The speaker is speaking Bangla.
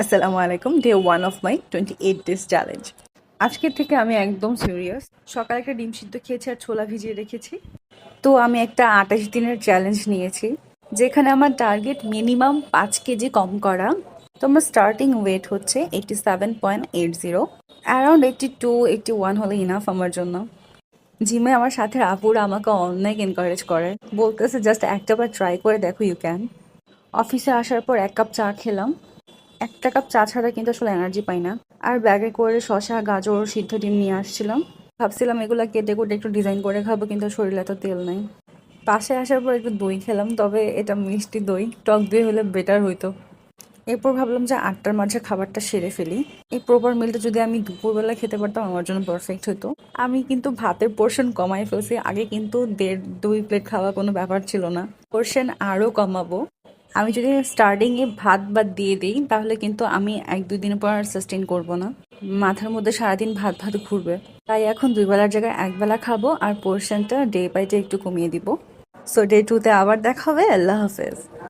আসসালামু আলাইকুম। Day 1 of my 28 days challenge. আজকের থেকে আমি একদম সিরিয়াস। সকালে একটা ডিম সিদ্ধ খেয়েছি আর ছোলা ভিজিয়ে রেখেছি। তো আমি একটা 28 দিনের চ্যালেঞ্জ নিয়েছি, যেখানে আমার টার্গেট মিনিমাম 5 কেজি কম করা। তো আমার স্টার্টিং ওয়েট হচ্ছে 87.80। অ্যারাউন্ড 82-81 হলে ইনাফ আমার জন্য। জিমে আমার সাথে আপুরা আমাকে অনেক এনকারেজ করে, বলতেছে জাস্ট একটা বার ট্রাই করে দেখো, ইউ ক্যান। অফিসে আসার পর 1 কাপ চা খেলাম। একটা কাপ চা ছাড়া কিন্তু আসলে এনার্জি পাই না। আর ব্যাগে করে শসা, গাজর, সিদ্ধ ডিম নিয়ে আসছিলাম। ভাবছিলাম এগুলা কেটে কুটে একটু ডিজাইন করে খাবো, কিন্তু শরীরে তো তেল নাই। পাশে আসার পর একটু দই খেলাম, তবে এটা মিষ্টি দই, টক দই হলে বেটার হইতো। এরপর ভাবলাম যে 8টার মাঝে খাবারটা সেরে ফেলি। এই প্রপার মিলটা যদি আমি দুপুরবেলা খেতে পারতাম আমার জন্য পারফেক্ট হতো। আমি কিন্তু ভাতের পোর্শন কমাই ফেলছি। আগে কিন্তু 1.5-2 প্লেট খাওয়া কোনো ব্যাপার ছিল না। পোর্শন আরও কমাবো। আমি যদি স্টার্টিংয়ে ভাত বাদ দিয়ে দিই তাহলে কিন্তু আমি 1-2 দিনের পর আর সাস্টেন করবো না। মাথার মধ্যে সারাদিন ভাত ভাত ঘুরবে। তাই এখন 2 বেলার জায়গায় 1 বেলা খাবো আর পোর্শনটা ডে বাই ডে একটু কমিয়ে দিব। সো ডে 2-তে আবার দেখা হবে। আল্লাহ হাফেজ।